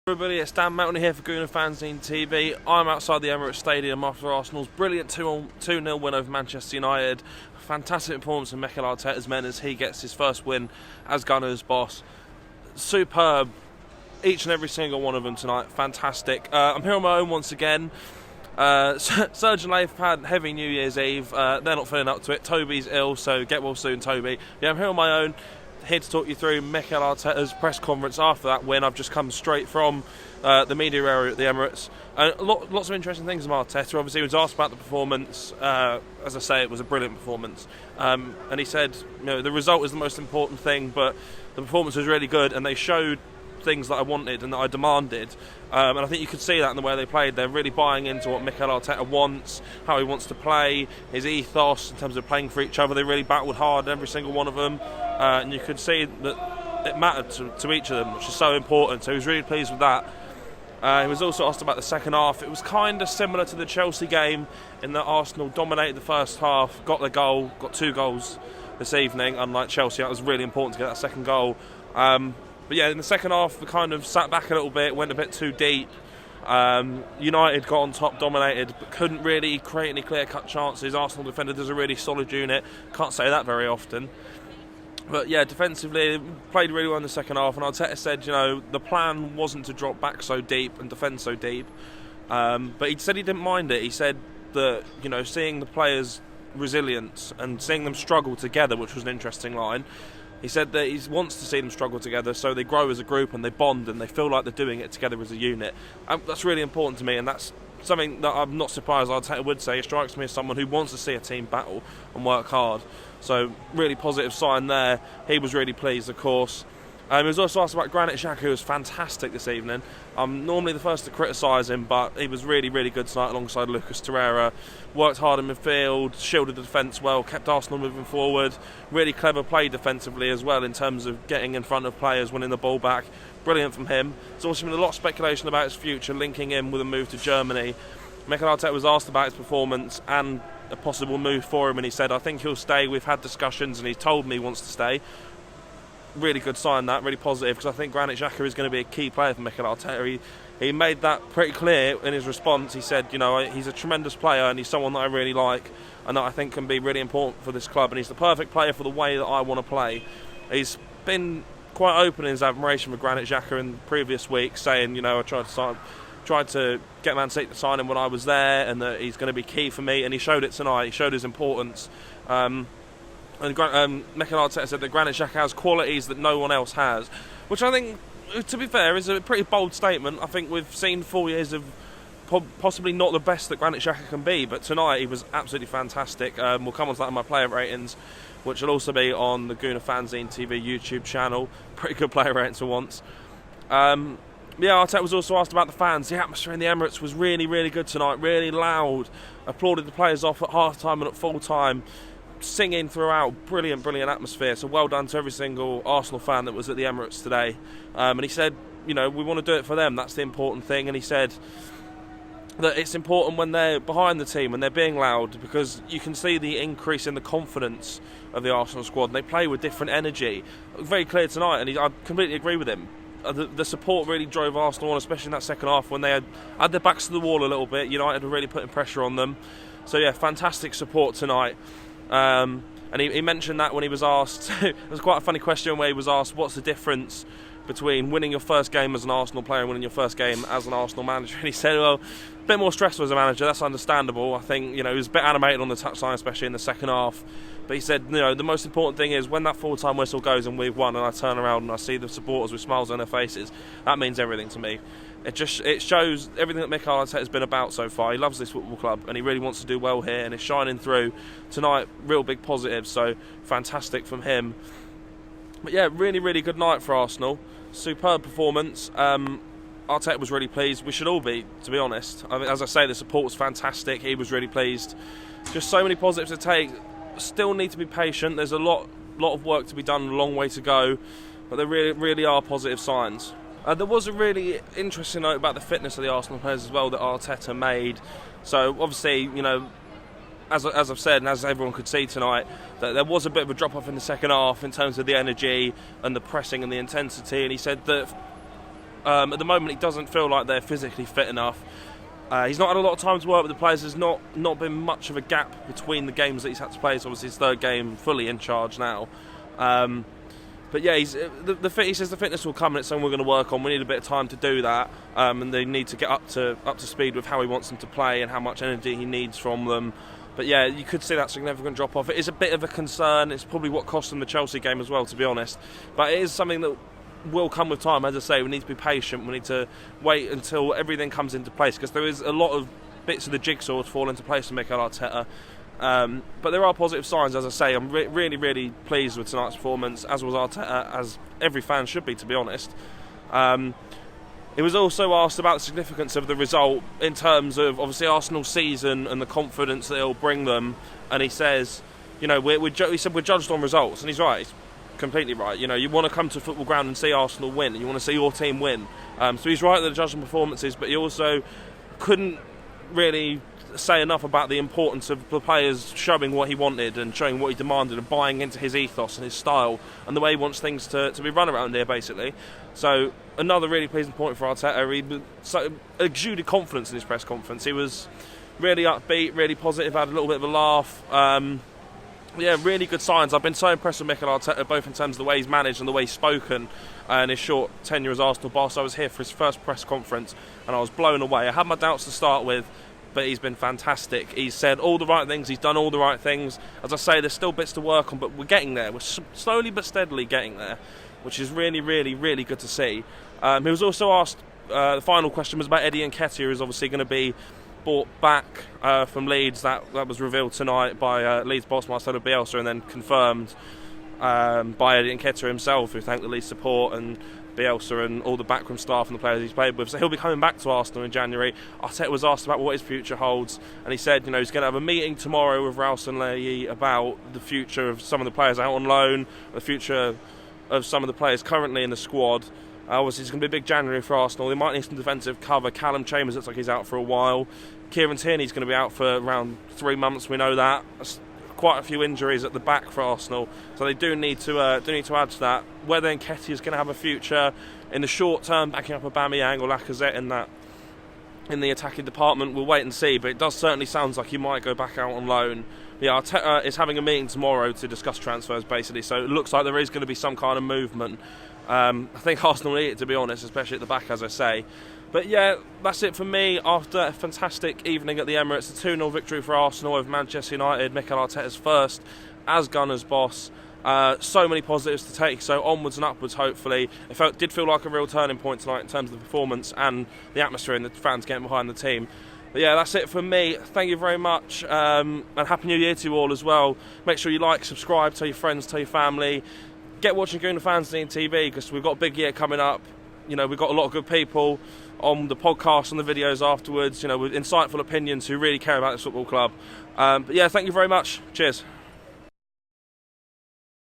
Everybody, it's Dan Mountney here for Gooner Fanzine TV. I'm outside the Emirates Stadium after Arsenal's brilliant 2-0 win over Manchester United. Fantastic performance from Mikel Arteta's men as he gets his first win as Gunner's boss. Superb, each and every single one of them tonight. Fantastic. I'm here on my own once again. Serge and Leif had heavy New Year's Eve. They're not feeling up to it. Toby's ill, so get well soon, Toby. Yeah, I'm here on my own. Here to talk you through Mikel Arteta's press conference after that win. I've just come straight from the media area at the Emirates. Lots of interesting things from Arteta. Obviously, he was asked about the performance. As I say, it was a brilliant performance. And he said, the result is the most important thing, but the performance was really good, and they showed things that I wanted and that I demanded. And I think you could see that in the way they played. They're really buying into what Mikel Arteta wants, how he wants to play, his ethos in terms of playing for each other. They really battled hard, every single one of them. And you could see that it mattered to each of them, which is so important. So he was really pleased with that. He was also asked about the second half. It was kind of similar to the Chelsea game in that Arsenal dominated the first half, got the goal, got 2 goals this evening, unlike Chelsea. That was really important to get that second goal. But yeah, in the second half, we kind of sat back a little bit, went a bit too deep. United got on top, dominated, but couldn't really create any clear-cut chances. Arsenal defended as a really solid unit. Can't say that very often. But yeah, defensively, played really well in the second half. And Arteta said, the plan wasn't to drop back so deep and defend so deep. But he said he didn't mind it. He said that, seeing the players' resilience and seeing them struggle together, which was an interesting line. He said that he wants to see them struggle together so they grow as a group and they bond and they feel like they're doing it together as a unit. That's really important to me, and that's something that I'm not surprised Arteta would say. It strikes me as someone who wants to see a team battle and work hard. So really positive sign there. He was really pleased, of course. He was also asked about Granit Xhaka, who was fantastic this evening. I'm normally the first to criticise him, but he was really, really good tonight alongside Lucas Torreira. Worked hard in midfield, shielded the defence well, kept Arsenal moving forward. Really clever play defensively as well in terms of getting in front of players, winning the ball back. Brilliant from him. There's also been a lot of speculation about his future, linking him with a move to Germany. Mikel Arteta was asked about his performance and a possible move for him, and he said, I think he'll stay. We've had discussions and he's told me he wants to stay. Really good sign, that, really positive, because I think Granit Xhaka is going to be a key player for Mikel Arteta. He made that pretty clear in his response. He said, he's a tremendous player and he's someone that I really like and that I think can be really important for this club, and he's the perfect player for the way that I want to play. He's been quite open in his admiration for Granit Xhaka in previous weeks, saying, I tried to get Man City to sign him when I was there and that he's going to be key for me, and he showed it tonight. He showed his importance. And Mikel Arteta said that Granit Xhaka has qualities that no one else has, which I think, to be fair, is a pretty bold statement. I think we've seen 4 years of possibly not the best that Granit Xhaka can be, but tonight he was absolutely fantastic. We'll come on to that in my player ratings, which will also be on the Gooner Fanzine TV YouTube channel. Pretty good player ratings for once. Arteta was also asked about the fans. The atmosphere in the Emirates was really, really good tonight, really loud. Applauded the players off at half-time and at full-time. Singing throughout, brilliant atmosphere. So well done to every single Arsenal fan that was at the Emirates today. And he said, we want to do it for them. That's the important thing. And he said that it's important when they're behind the team, when they're being loud, because you can see the increase in the confidence of the Arsenal squad. They play with different energy. Very clear tonight, and I completely agree with him. The support really drove Arsenal on, especially in that second half when they had their backs to the wall a little bit. United were really putting pressure on them. So yeah, fantastic support tonight. And he mentioned that when he was asked. It was quite a funny question where he was asked, what's the difference between winning your first game as an Arsenal player and winning your first game as an Arsenal manager? And he said, well, a bit more stressful as a manager, that's understandable. I think, he was a bit animated on the touchline, especially in the second half. But he said, the most important thing is when that full-time whistle goes and we've won and I turn around and I see the supporters with smiles on their faces, that means everything to me. It shows everything that Mikel Arteta has been about so far. He loves this football club and he really wants to do well here, and it's shining through tonight. Real big positives, so fantastic from him. But yeah, really, really good night for Arsenal. Superb performance. Arteta was really pleased. We should all be, to be honest. I mean, as I say, the support was fantastic. He was really pleased. Just so many positives to take. Still need to be patient. There's a lot of work to be done, a long way to go, but there really, really are positive signs. There was a really interesting note about the fitness of the Arsenal players as well that Arteta made. So obviously, as I've said, and as everyone could see tonight, that there was a bit of a drop-off in the second half in terms of the energy and the pressing and the intensity. And he said that At the moment, he doesn't feel like they're physically fit enough. He's not had a lot of time to work with the players. There's not been much of a gap between the games that he's had to play. It's obviously his third game, fully in charge now. But yeah, he says the fitness will come, and it's something we're going to work on. We need a bit of time to do that, and they need to get up to speed with how he wants them to play and how much energy he needs from them. But yeah, you could see that significant drop off. It is a bit of a concern. It's probably what cost them the Chelsea game as well, to be honest. But it is something that will come with time. As I say, we need to be patient. We need to wait until everything comes into place, because there is a lot of bits of the jigsaw to fall into place for Mikel Arteta. But there are positive signs, as I say. I'm really, really pleased with tonight's performance, as was Arteta, as every fan should be, to be honest. He was also asked about the significance of the result in terms of, obviously, Arsenal's season and the confidence that it'll bring them. And he says, you know, he said we're judged on results, and he's right. He's completely right. You know, you want to come to a football ground and see Arsenal win, and you want to see your team win. So he's right that they're judged on performances, but he also couldn't really say enough about the importance of the players showing what he wanted and showing what he demanded and buying into his ethos and his style and the way he wants things to be run around here, basically. So another really pleasing point for Arteta. He exuded confidence in his press conference. He was really upbeat, really positive, had a little bit of a laugh. Yeah, really good signs. I've been so impressed with Mikel Arteta, both in terms of the way he's managed and the way he's spoken in his short tenure as Arsenal boss. I was here for his first press conference and I was blown away. I had my doubts to start with, but he's been fantastic. He's said all the right things, he's done all the right things. As I say, there's still bits to work on, but we're getting there. We're slowly but steadily getting there, which is really, really, really good to see. He was also asked, the final question was about Eddie Nketiah, who's obviously going to be bought back from Leeds. That was revealed tonight by Leeds boss Marcelo Bielsa, and then confirmed by Eddie Nketiah himself, who thanked the Leeds support and Bielsa and all the backroom staff and the players he's played with. So he'll be coming back to Arsenal in January. Arteta was asked about what his future holds, and he said, you know, he's going to have a meeting tomorrow with Raul Sanllehi about the future of some of the players out on loan, the future of some of the players currently in the squad. Obviously, it's going to be a big January for Arsenal. They might need some defensive cover. Callum Chambers looks like he's out for a while. Kieran Tierney's going to be out for around 3 months. We know that. That's quite a few injuries at the back for Arsenal, so they do need to add to that. Whether Nketiah is going to have a future in the short term, backing up Aubameyang or Lacazette in the attacking department, we'll wait and see. But it does certainly sound like he might go back out on loan. Yeah, Arteta is having a meeting tomorrow to discuss transfers, basically. So it looks like there is going to be some kind of movement. I think Arsenal need it, to be honest, especially at the back, as I say. But yeah, that's it for me after a fantastic evening at the Emirates. A 2-0 victory for Arsenal over Manchester United. Mikel Arteta's first as Gunners boss. So many positives to take, so onwards and upwards, hopefully. It did feel like a real turning point tonight in terms of the performance and the atmosphere and the fans getting behind the team. But yeah, that's it from me. Thank you very much, and Happy New Year to you all as well. Make sure you like, subscribe, tell your friends, tell your family. Get watching Gooner Fanzine TV, because we've got a big year coming up. You know, we've got a lot of good people on the podcast and the videos afterwards, you know, with insightful opinions who really care about this football club. But yeah, thank you very much. Cheers.